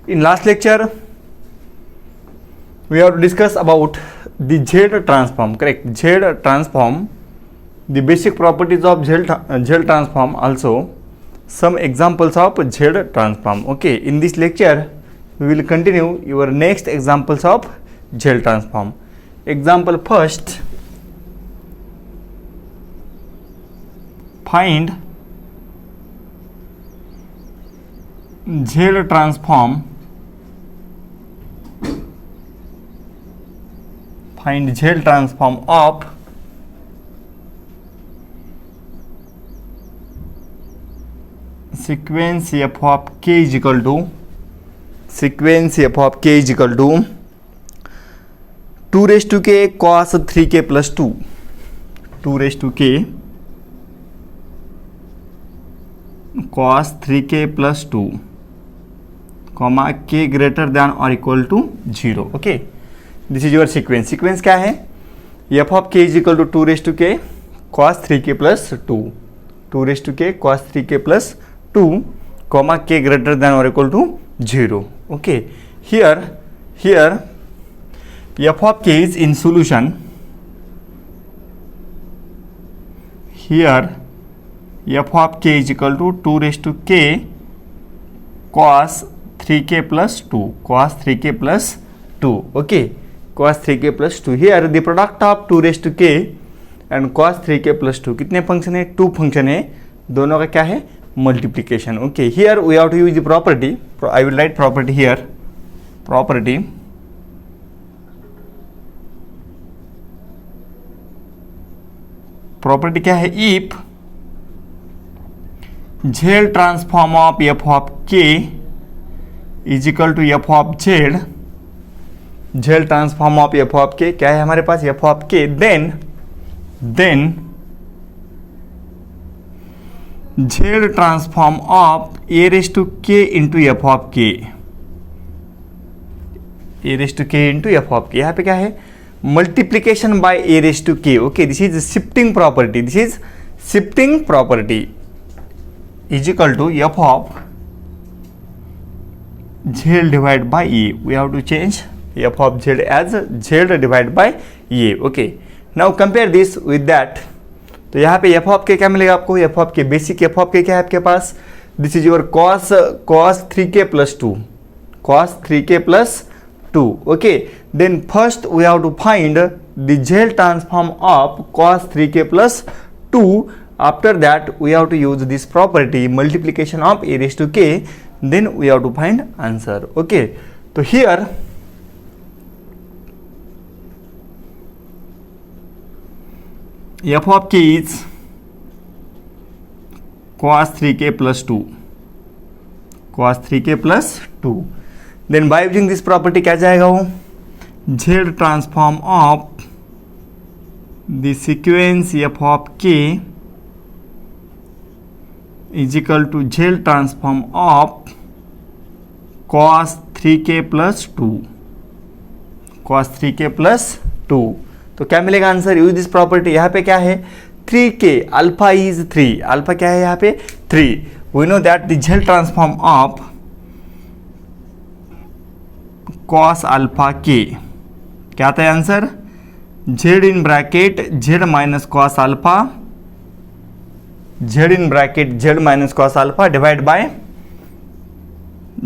In last lecture, we have to discuss about the Z transform, correct? Z transform, the basic properties of Z transform, also some examples of Z transform. Okay, in this lecture, we will continue your next examples of Z transform. Example first, find Z transform. Find Z transform of sequence f of k is equal to 2 raised to k cos 3k plus 2, 2 raised to k cos 3k plus 2, comma k greater than or equal to 0. Okay, this is your sequence. Sequence क्या है? f of k is equal to 2 raised to k cos 3k plus 2, 2 raised to k cos 3k plus 2, comma k greater than or equal to 0. Okay, here f of k is in solution. Here f of k is equal to 2 raised to k cos 3k plus 2, cos 3k plus 2. Okay, cos 3k plus 2. Here the product of 2 raised to k and cos 3k plus 2 कितने function है? 2 function है, दोनों का क्या है? Multiplication. Okay, here we have to use the property. I will write property here. Property क्या है? If Z transform of f of k is equal to f of z, Z transform of f of k क्या है हमारे पास? f of k, then Z transform of a raised to k into f of k, a raised to k into f of k. यहाँ पे क्या है? Multiplication bye a raised to k. Okay, this is shifting property. This is shifting property is equal to f of z divided by a. We have to change f of z as z divided by a. Okay, now compare this with that. तो यहाँ पे f of k क्या मिलेगा आपको? f of k, basic f of k क्या है आपके पास? This is your cos 3k plus 2, cos 3k plus 2. Okay, then first we have to find the Z transform of cos 3k plus 2. After that we have to use this property, multiplication of a raised to k, then we have to find answer. Okay, so here f of k is cos 3k plus 2, cos 3k plus 2. Then by using this property क्या जाएगा वो? Z transform of the sequence f of k is equal to Z transform of cos 3k plus 2, cos 3k plus 2. तो क्या मिलेगा answer? Use this property. यहाँ पे क्या है? 3k, अल्फा इज 3, अल्फा क्या है यहाँ पे? 3. We know that the Z transform of cos alpha k क्या आता है answer? Z in bracket Z minus cos alpha, Z in bracket Z minus cos alpha divided by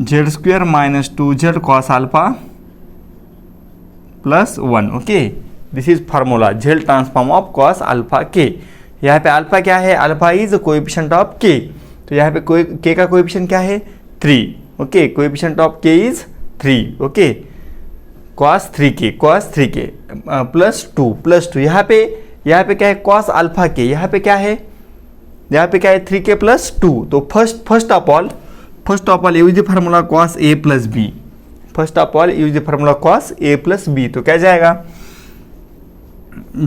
Z square minus 2Z cos alpha plus 1. Okay, this is formula Z transform of cos alpha k. यहाँ पे alpha क्या है? Alpha is coefficient of k. तो यहाँ पे k का coefficient क्या है? 3. Okay, coefficient of k is 3. Okay, cos 3k plus 2. यहाँ पे क्या है? cos alpha k. यहाँ पे क्या है? 3k plus 2. तो first of all use the formula cos a plus b. First of all use the formula cos a plus b. तो क्या जाएगा?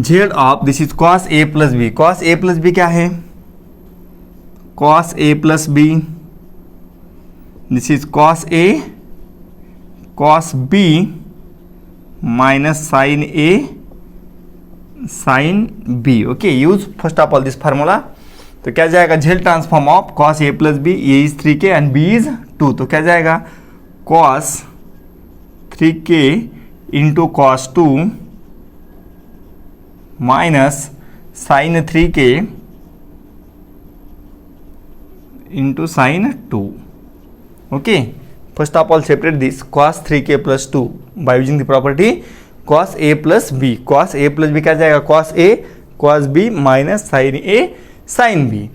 z of this is cos a plus b. cos a plus b क्या है? cos a plus b. This is cos a cos b minus sin a sin b. Okay, use first of all this formula. तो क्या जाएगा? Z transform of cos a plus b. a is 3k and b is 2. तो क्या जाएगा? cos 3k into cos 2 minus sin 3k into sin 2. Okay, first of all separate this cos 3k plus 2 by using the property cos a plus b. Cos a plus b क्या जाएगा, cos a cos b minus sin a sin b.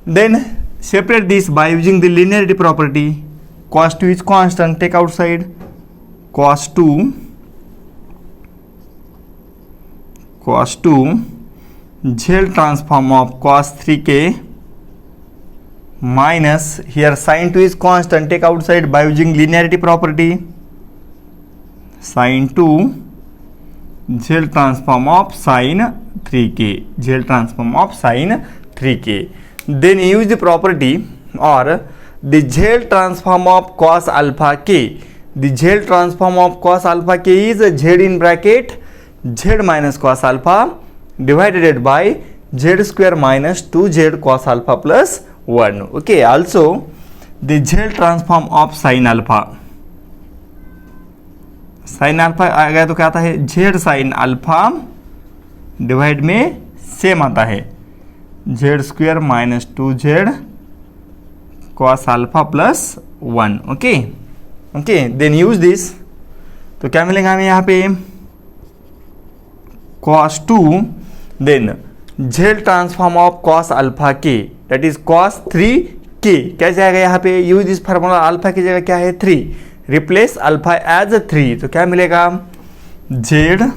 Then separate this by using the linearity property. Cos 2 is constant, take outside. Cos 2 z transform of cos 3k minus here sin 2 is constant, take outside by using linearity property. Sin 2 z transform of sin 3k, z transform of sin 3k. Then use the property or the z transform of cos alpha k. The z transform of cos alpha k is z in bracket z minus cos alpha divided by z square minus 2z cos alpha plus 1. Okay, also the z transform of sin alpha. sin alpha आ गया तो क्या आता है, z sin alpha divide में same आता है z square minus 2z cos alpha plus 1. Okay okay, then use this. तो क्या मिलेगा हमें यहाँ पे cos 2, then z transform of cos alpha k that is cos 3k. क्या जाएगा यहाँ पे, यूज दिस फार्मूला, अल्फा की जगह क्या है 3, रिप्लेस अल्फा एज 3. तो क्या मिलेगा, z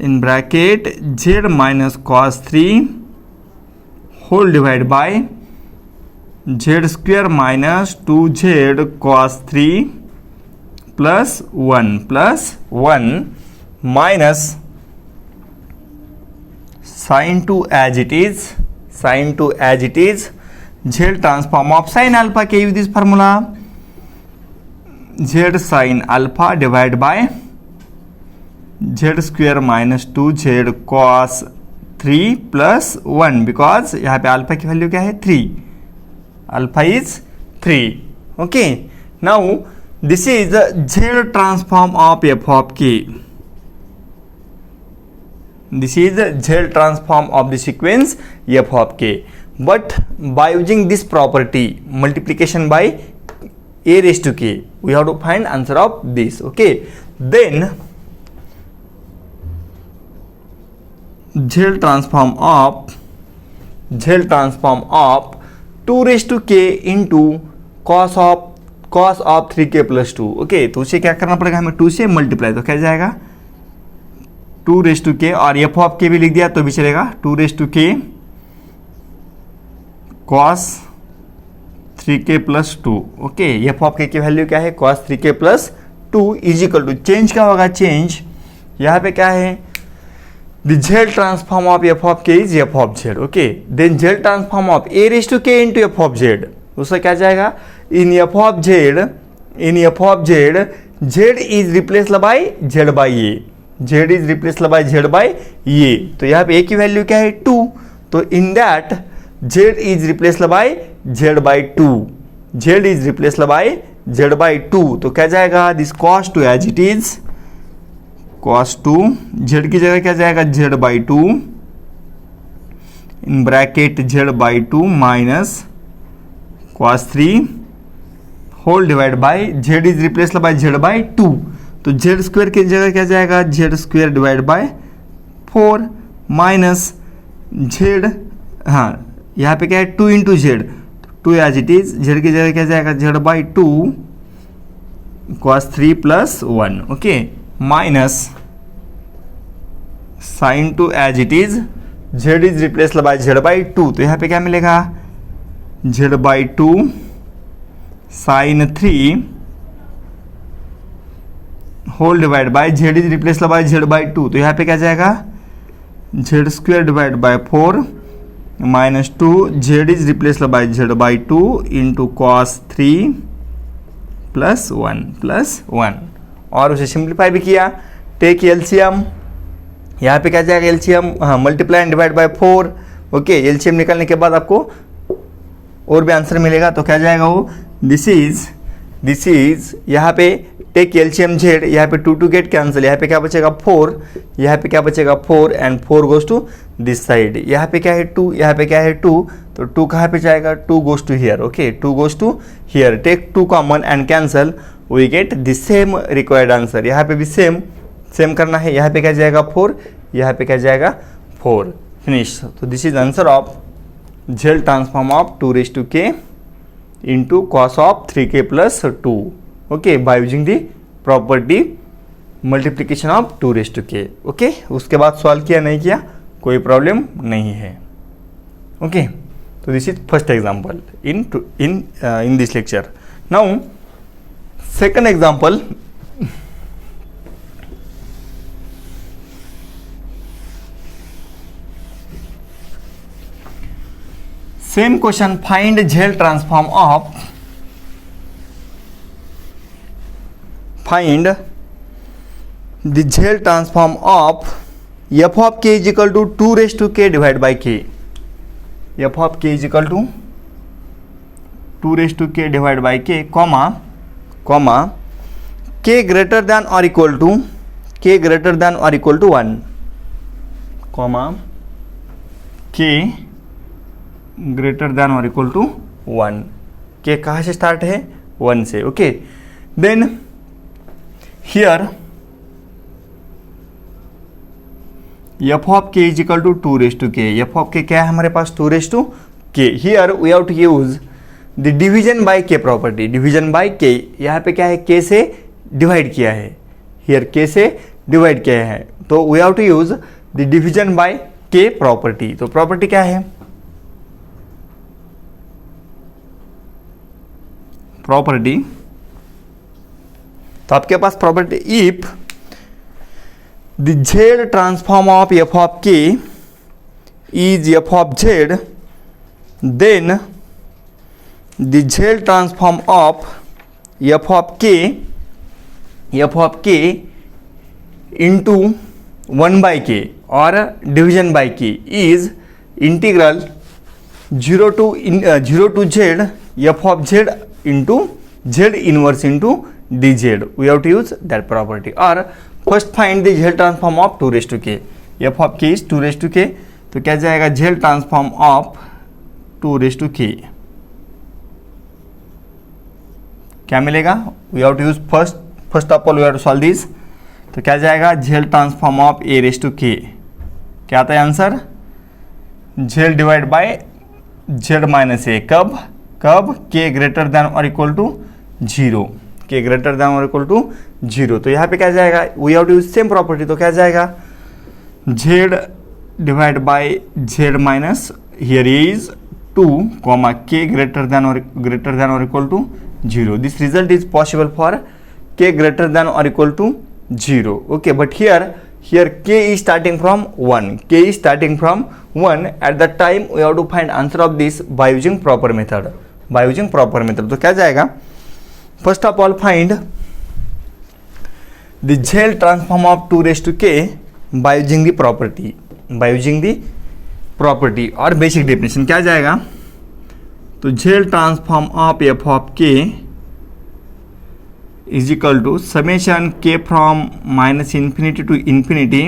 in bracket z minus cos 3 whole divide by z square minus 2z cos 3 plus 1 minus sin 2 as it is, sin 2 as it is, z transform of sin alpha k, use this formula, z sin alpha divided by z square minus 2z cos 3 plus 1, because यहाँ पे alpha की value क्या है 3, alpha is 3. Okay, now this is z transform of f of k. This is the z transform of the sequence f of k. But by using this property, multiplication by a raised to k, we have to find answer of this. Okay, then z transform of 2 raised to k into cos of 3k plus 2. Okay, तो उसे क्या करना पड़ेगा हमें, 2 से multiply. तो क्या जाएगा 2 रेस टू के, और एफ ऑफ के भी लिख दिया तो भी चलेगा, 2 raise to K cos 3k plus 2. Okay, F of K की वैल्यू क्या है, cos 3k plus 2 is equal to, change क्या होगा, चेंज यहाँ पे क्या है, the z transform of f of k is f of z. Okay, then z transform of a raise to k into f of z, उसका क्या जाएगा, in f of z z is replaced by z bye a, z is replaced by z by ये. तो यहाँ पे a की value क्या है 2, तो in that z is replaced by z bye 2, z is replaced by z bye 2. तो क्या जाएगा, this cos 2 as it is, cos 2 z की जगह क्या जाएगा z bye 2 in bracket z bye 2 minus cos 3 whole divide by z is replaced by z bye 2. तो z square की जगह क्या जाएगा, z square divide by 4 minus z, हाँ यहाँ पे क्या है 2 into Z, 2 as it is, z की जगह क्या जाएगा z by 2 cos 3 plus 1. Okay, minus sin 2 as it is, z is replaced by z by 2. तो यहाँ पे क्या मिलेगा, z by 2 sin 3 whole divide by z is replaced by z by 2. तो यहाँ पे क्या जाएगा, z square divide by 4 minus 2 z is replaced by z by 2 into cos 3 plus 1. और उसे सिंप्लीफाई भी किया, टेक एलसीएम, यहाँ पे क्या जाएगा एलसीएम, हाँ multiply and divide by 4. Okay, LCM निकालने के बाद आपको और भी आंसर मिलेगा. तो क्या जाएगा वो, दिस इज दिस इज, यहाँ पे टेक एलसीएम जेड, यहाँ पे 2 गेट कैंसिल, यहाँ पे क्या बचेगा 4, यहाँ पे क्या बचेगा 4 and 4 goes to this side, यहाँ पे क्या है 2, यहाँ पे क्या है 2, तो 2 कहाँ पे जाएगा, 2 goes to here, okay 2 goes to here, take 2 common and cancel, we get the same required answer, यहाँ पे भी सेम करना है, यहाँ पे क्या जाएगा 4, यहाँ पे क्या जाएगा 4, फिनिश। तो this is answer of Z transform of 2k into cos of 3k plus 2, okay, by using the property multiplication of 2k, okay। उसके बाद सॉल्व किया नहीं किया कोई प्रॉब्लम नहीं है, ओके। तो this is first example in this lecture. Now second example, same question, find Z transform of, find the Z transform of f of k is equal to 2k divided by k, f of k is equal to 2k divided by k, comma k greater than or equal to 1, comma k greater than और equal to 1, K कहाँ से start है 1 से, okay. Then here f of k is equal to 2k, f of k क्या है हमारे पास 2k, here we have to use the division by k property, division by k, यहाँ पे क्या है k से डिवाइड किया है, हियर k से डिवाइड किया है, तो we have to use the division by k property. तो प्रॉपर्टी क्या है, प्रॉपर्टी, तो आपके पास property if the z transform of f of k is f of z, then the z transform of f of k into 1/k और division by k is integral 0 to z f of z into z inverse into dz, we have to use that property। और first find the z transform of 2k, f of k is 2k, तो क्या जाएगा z transform of 2k, क्या मिलेगा, we have to use first of all we have to solve this, तो क्या जाएगा z transform of a, क्या आता है answer, z divide by z minus a, कब k ग्रेटर देन और equal to 0, k greater than और equal to 0, तो यहाँ पे क्या जाएगा, we have to use same property, तो क्या जाएगा z divide by z minus here is 2, k greater than और equal to 0, this result is possible for k greater than और equal to 0, okay. But here k is starting from 1, at that time we have to find answer of this by using proper method, तो क्या जाएगा, first of all find the Z transform of 2k by using the property और basic definition, क्या जाएगा, तो Z transform of f of k is equal to summation k from minus infinity to infinity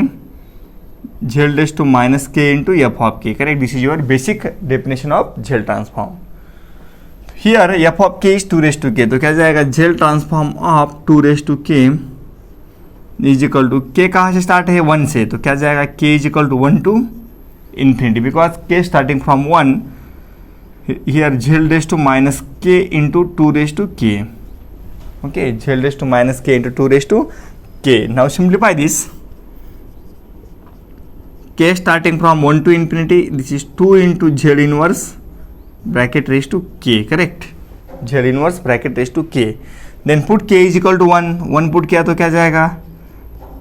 z raised to minus k into f of k, correct, this is your basic definition of Z transform। here f of k is 2k, तो क्या जाएगा z transform of 2k is equal to k कहाँ से start है 1 से, तो क्या जाएगा k is equal to 1 to infinity, because k starting from 1, here z raised to minus k into 2k, okay, z raised to minus k into 2k, now simplify this, k starting from 1 to infinity, this is 2 into z inverse bracket raised to k, correct, z inverse bracket raised to k, then put k is equal to 1 put किया तो क्या जाएगा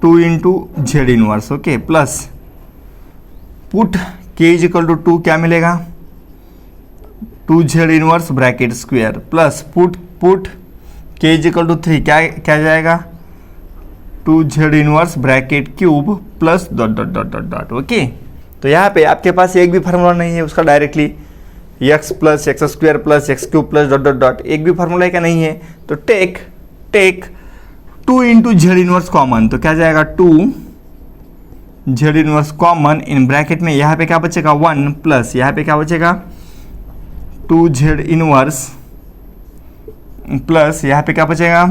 2 into z inverse, okay, plus put k is equal to 2, क्या मिलेगा 2z inverse bracket square, plus put k is equal to 3, क्या जाएगा 2z inverse bracket cube plus dot, okay. तो यहाँ पे आपके पास एक भी फार्मूला नहीं है उसका, directly X plus X square plus X cube plus dot dot dot, एक भी फार्मूला है क्या, नहीं है। तो take 2 into Z inverse common, तो क्या जाएगा 2 Z inverse common, in bracket में यहाँ पे क्या बचेगा 1 प्लस यहाँ पे क्या बचेगा 2 जेड इनवर्स प्लस यहाँ पे क्या बचेगा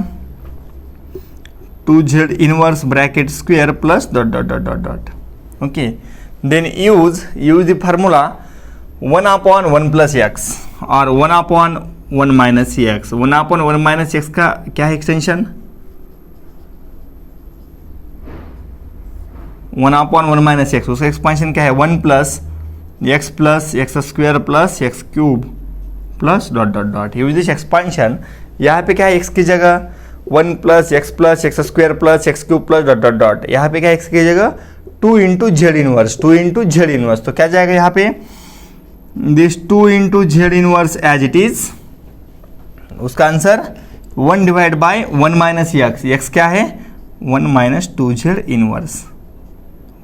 2 Z inverse bracket square plus dot dot dot dot dot. Okay, then use the formula 1/1 plus X और 1/1 माइनस एक्स। 1/1 माइनस एक्स का क्या है एक्सटेंशन, 1/1 माइनस एक्स, उसका एक्सपेंशन क्या है 1 plus X square plus X cube plus dot dot dot. Use this expansion, यहाँ पे क्या है एक्स की जगह 1 plus X square plus X cube plus dot dot dot, यहाँ पे क्या एक्स की जगह 2 into Z inverse, 2 into Z inverse, तो क्या जाएगा यहाँ पे this 2 into Z inverse as it is, उसका answer 1 divide by 1 minus X, X क्या है 1 minus 2 Z inverse,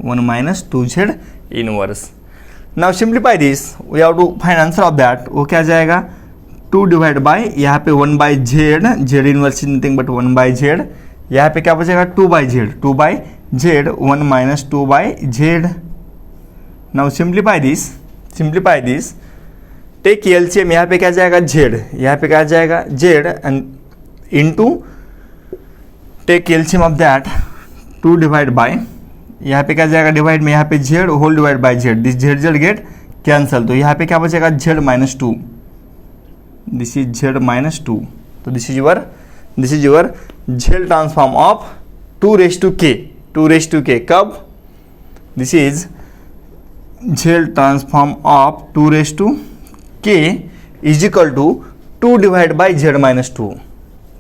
1 minus 2 Z inverse. Now simplify this, we have to find answer of that, वो क्या जाएगा 2 डिवाइड बाय यहाँ पे 1 by Z, Z inverse is nothing but 1 by Z, यहाँ पे क्या बचेगा 2 by Z 1 minus 2 by Z. Now simplify this, take LCM, यहाँ पे क्या जाएगा जेड, यहाँ पे क्या जाएगा Z and into take LCM of that 2 divide by, यहाँ पे क्या जाएगा डिवाइड में यहाँ पे Z whole divide by Z, this Z Z get cancel, तो यहाँ पे क्या बचेगा Z minus 2, this is Z minus 2, तो this is your Z transform of 2 raise to K, कब, this is Z transform of 2 raise to के is equal to 2 divide by Z minus 2,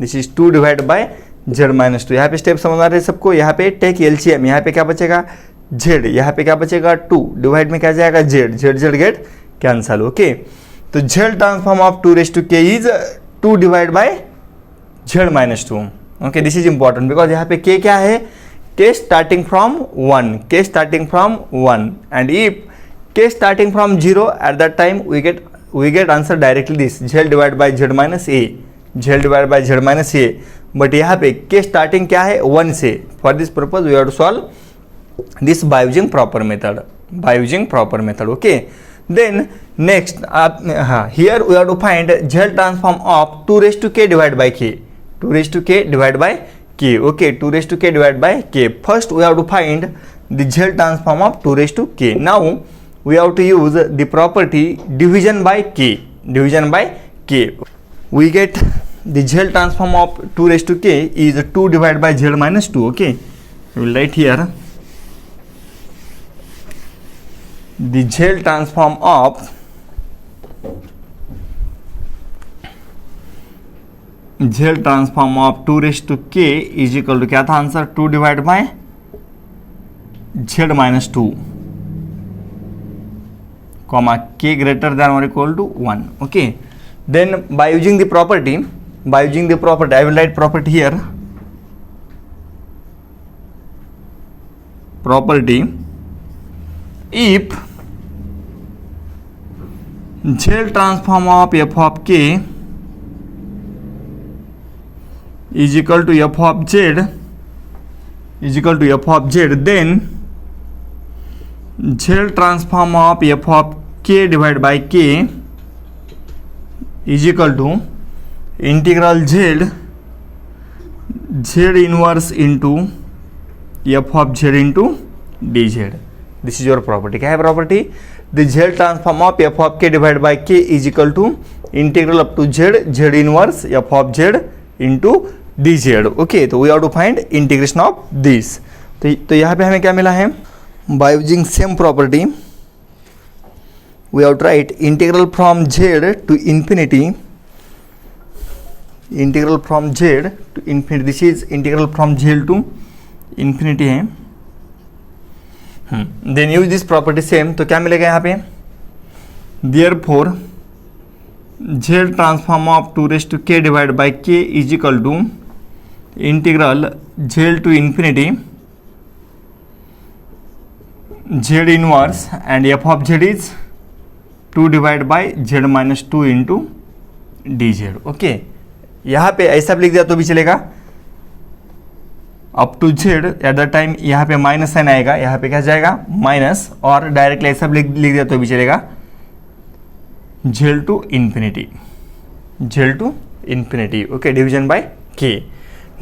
this is 2 divide by Z minus 2। यहाँ पे step समझ आ रहे हैं सबको, यहाँ पे टेक एलसीएम, यहाँ पे क्या बचेगा जेड, यहाँ पे क्या बचेगा 2 डिवाइड में क्या जाएगा जेड गेट कैंसल। ओके, तो z transform of 2 raise to के is 2 divide by Z minus 2। Okay, this is important because यहाँ पे के क्या है k starting from 1 and if k starting from 0 at that time we get answer directly this z divided by z minus a, but यहाँ पे k starting क्या है 1 से, for this purpose we have to solve this by using proper method, okay। Then next here we have to find z transform of 2 raised to k divided by k, 2 raised to k divided by k, okay, 2 raised to k divided by k. First we have to find the z transform of 2 raised to k. Now we have to use the property division by k, we get the z transform of 2 raised to k is 2 divided by z minus 2, okay, we will write here the z transform of z transform of 2 raise to k is equal to क्या था answer 2 divide by z minus 2 comma k greater than और equal to 1, okay. Then by using the property I will write property here, property if z transform of f of k is equal to f of z then z transform of f of k divided by k is equal to integral z inverse into f of z into dz. This is your property. क्या है property? The z transform of f of k divided by k is equal to integral up to z inverse f of z into dz, okay. तो we have to find integration of this, तो यहाँ पे हमें क्या मिला है by using same property we have to write integral from z to infinity, this is integral from z to infinity है। Then use this property same, तो क्या मिलेगा यहाँ पे therefore z transform of 2 raise to k divide by k is equal to integral z to infinity z inverse and f of z is 2 divide by Z minus 2 into D Z. Okay, यहाँ पे ऐसा भी लिख दिया तो भी चलेगा, up to Z at the time यहाँ पे माइनस साइन आएगा, यहाँ पे क्या जाएगा माइनस, और डायरेक्टली ऐसा भी लिख दिया तो भी चलेगा, Z to infinity, Z to infinity. Okay, division by K.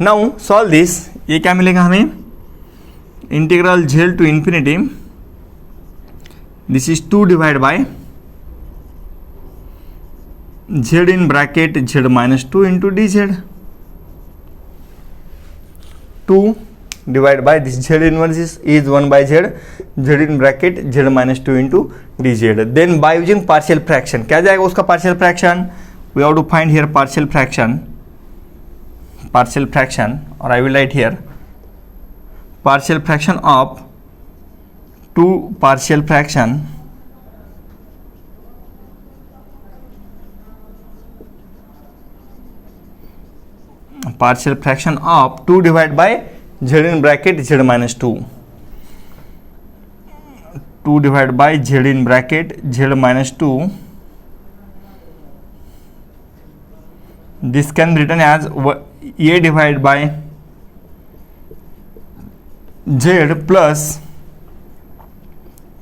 Now solve this, ये क्या मिलेगा हमें, integral Z to infinity, this is 2 divide by z in bracket z minus 2 into dz, 2 divided by this z inverse is 1 by z, z in bracket z minus 2 into dz. Then by using partial fraction, क्या जाएगा उसका partial fraction, we have to find here partial fraction, or I will write here partial fraction of 2 partial fraction of 2 divided by z in bracket z minus 2, 2 divided by z in bracket z minus 2, this can be written as a divided by z plus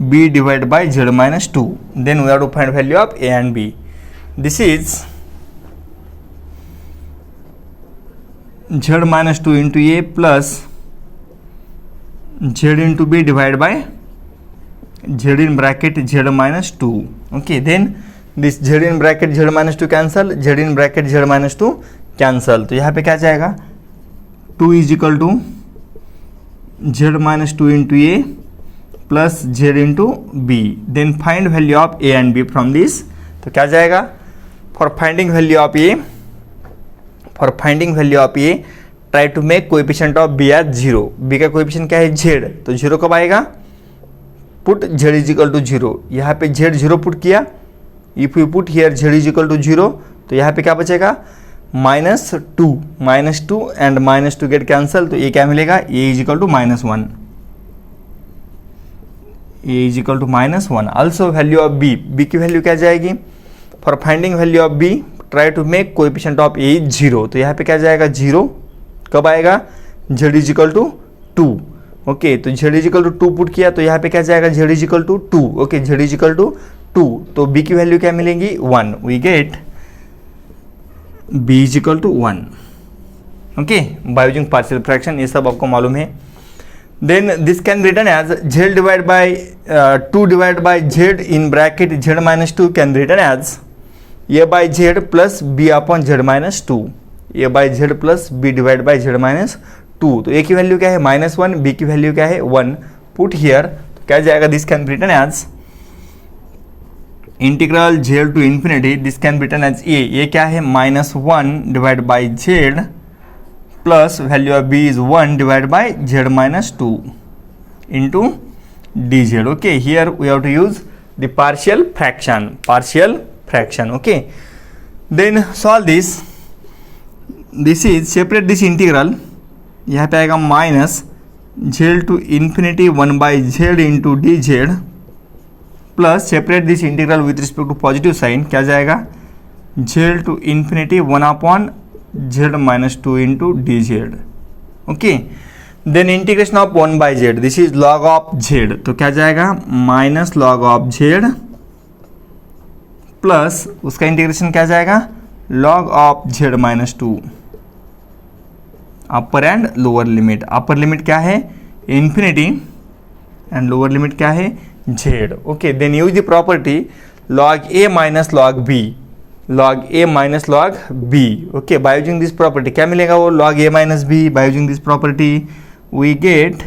b divided by z minus 2. Then we have to find value of a and b. This is z minus 2 into a plus z into b divided by z in bracket z minus 2. Okay, then this z in bracket z minus 2 cancel, z in bracket z minus 2 cancel, तो यहाँ पे क्या जाएगा, 2 is equal to z minus 2 into a plus z into b. Then find value of a and b from this. तो क्या जाएगा, for finding value of a, try to make coefficient of b as 0. b का coefficient क्या है, z, तो 0 कब आएगा, put z is equal to 0, यहाँ पे z 0 पुट किया, if you put here z is equal to 0, तो यहाँ पे क्या बचेगा, -2 एंड -2 गेट कैंसल, तो ये क्या मिलेगा, a is equal to -1, a is equal to -1. Also value of b की वैल्यू क्या जाएगी, for finding value of b try to make coefficient of a 0, तो यहाँ पे क्या जाएगा, 0 कब आएगा, z is equal to 2. Okay, तो z is equal to 2 put किया, तो यहाँ पे क्या जाएगा, z is equal to 2. Okay, z is equal to 2, तो b की वैल्यू क्या मिलेंगी, 1. We get b is equal to 1. Okay, by using partial fraction, ये सब आपको मालूम है. Then this can be written as z divide by 2 divide by z in bracket z minus 2 can be written as a by z plus b upon z minus 2, a by z plus b divide by z minus 2. तो a की value क्या है, -1, b की value क्या है, 1. Put here, तो क्या जाएगा, this can be written as integral z to infinity, this can be written as a क्या है, -1 divide by z plus value of b is 1 divide by z minus 2 into dz. Okay, here we have to use the partial fraction. Okay, then solve this, this is separate this integral, यहाँ पे आएगा -z to infinity 1 by z into D z plus separate this integral with respect to positive sign, क्या जाएगा, z to infinity 1 upon z minus 2 into D Z. Okay, then integration of 1 by z, this is log of z, तो क्या जाएगा, minus log of z plus उसका integration क्या जाएगा, log of z minus 2, upper and lower limit. Upper limit क्या है, infinity, and lower limit क्या है, z. Okay, then use the property log a minus log b, log a minus log b. Okay, by using this property क्या मिलेगा, वो log a minus b. By using this property we get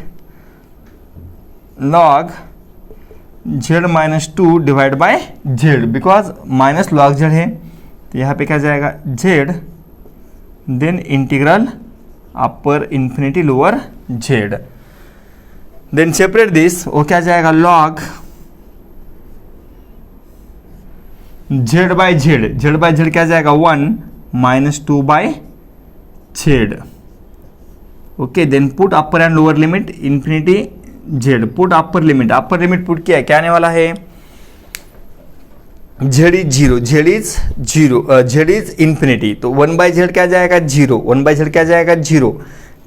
log z minus 2 divide by z, because minus log z है, तो यहाँ पे क्या जाएगा, z, then integral upper infinity lower z. Then separate this, वो क्या जाएगा, log z बाय z क्या जाएगा, 1 minus 2 by z. Okay, then put upper and lower limit infinity z, put upper limit put किया, क्या आने वाला है, z is zero, z is zero, z is infinity, तो 1/z क्या जाएगा जीरो, 1/z क्या जाएगा जीरो,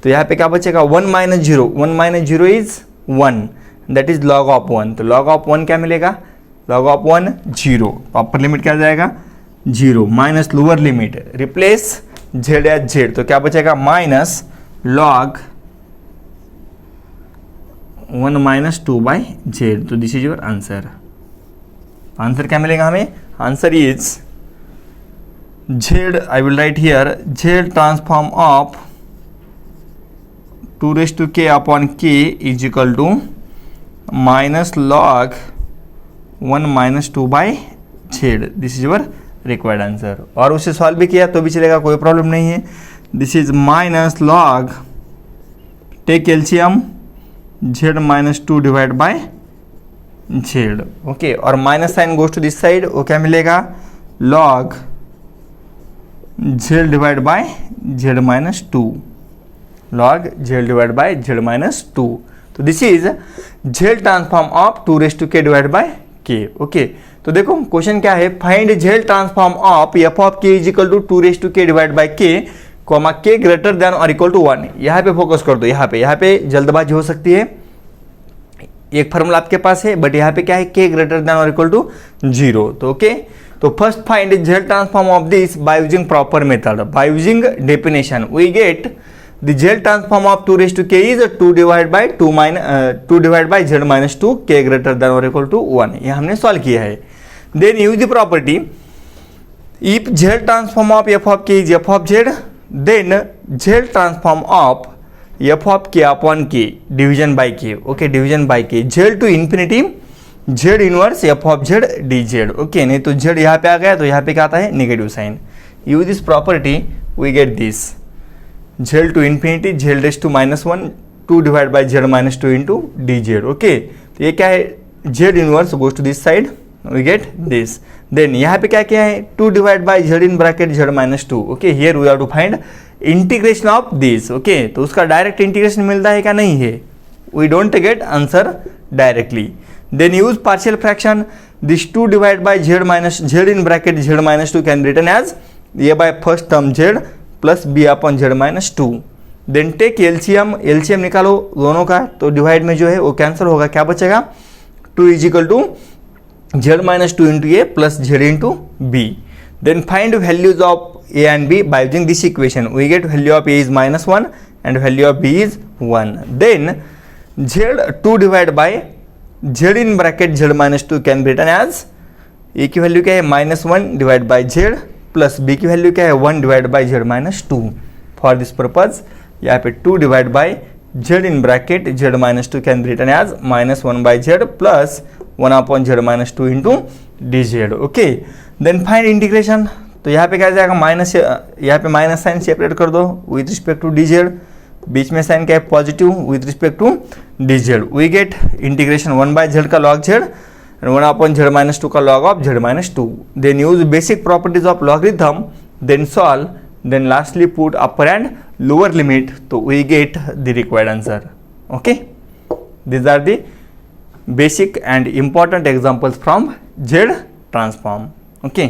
तो यहाँ पे क्या बचेगा 1 minus zero, 1 minus zero is 1, that is log of 1, तो लॉग ऑफ 1 क्या मिलेगा, log of 1 zero, upper limit क्या जाएगा zero, minus lower limit, replace z as z, तो क्या बचेगा माइनस लॉग 1 माइनस 2/z, तो this is your answer. Answer क्या मिलेगा हमें, answer is z, I will right here z transform of 2 raised to k upon k is equal to minus log 1 minus 2/z, this is your required answer. और उसे solve भी किया तो भी चलेगा, कोई प्रॉब्लम नहीं है। This is minus log take LCM z minus 2 divide by z, okay, और minus sign goes to this side, वो क्या मिलेगा log z divide by z minus 2, log z divide by z minus 2, तो this is z transform of 2 raised to k divide by k, okay. तो देखो question क्या है, find z transform of f of k is equal to 2 raised to k divide by k, comma k greater than और equal to 1, यहाँ पे focus कर दो, यहाँ पे जल्दबाजी हो सकती है, एक फार्मूला आपके पास है बट यहाँ पे क्या है k ग्रेटर देन और इक्वल टू 0, तो ओके। तो first find z transform of this by using proper method, by using definition we get the z transform of 2 raised to k is 2 divided by z minus 2 k greater than or equal to 1, ये हमने solve किया है। then use the property if z transform of f of k is f of z, then z transform of f of k upon k division by k, okay, division by k, z to infinity z inverse f of z dz, okay, नहीं तो z यहाँ पे आ गया तो यहाँ पे क्या आता है negative sign, use this property we get this z to infinity z raised to minus 1 2 divided by z minus 2 into dz, okay, तो ये क्या है z inverse goes to this side, we get this. Then यहाँ पे क्या किया है 2 divide by z in bracket z minus 2, okay, here we have to find integration of this, okay, तो उसका डायरेक्ट इंटीग्रेशन मिलता है क्या नहीं है, we don't get answer directly. Then use partial fraction, this 2 divide by z minus z in bracket z minus 2 can return as a by first term z plus b upon z minus 2, then take LCM, LCM निकालो दोनों का, तो divide में जो है वो cancel होगा, क्या बचेगा 2 is equal to z minus 2 into A plus z into B. Then find values of A and B by using this equation, we get value of A is minus 1 and value of B is 1। Then z 2 divide by z in bracket z minus 2 can be return as, A की value क्या है minus 1 divide by z plus B की value क्या है 1 divide by z minus 2, for this purpose यहाँ पे 2 divide by z in bracket z minus 2 can be return as minus 1 by z plus 1 upon z minus 2 into dz, okay. Then find integration, तो यहाँ पे क्या जाएगा minus, यहाँ पे minus sign separate कर दो विथ रिस्पेक्ट टू dz, बीच में साइन क्या है positive with respect to dz, we get integration 1 by z का log z and 1 upon z minus 2 का log of z minus 2, then use basic properties of logarithm, then solve, then lastly put upper and lower limit, so we get the required answer, okay. These are the basic and important examples from z transform, okay.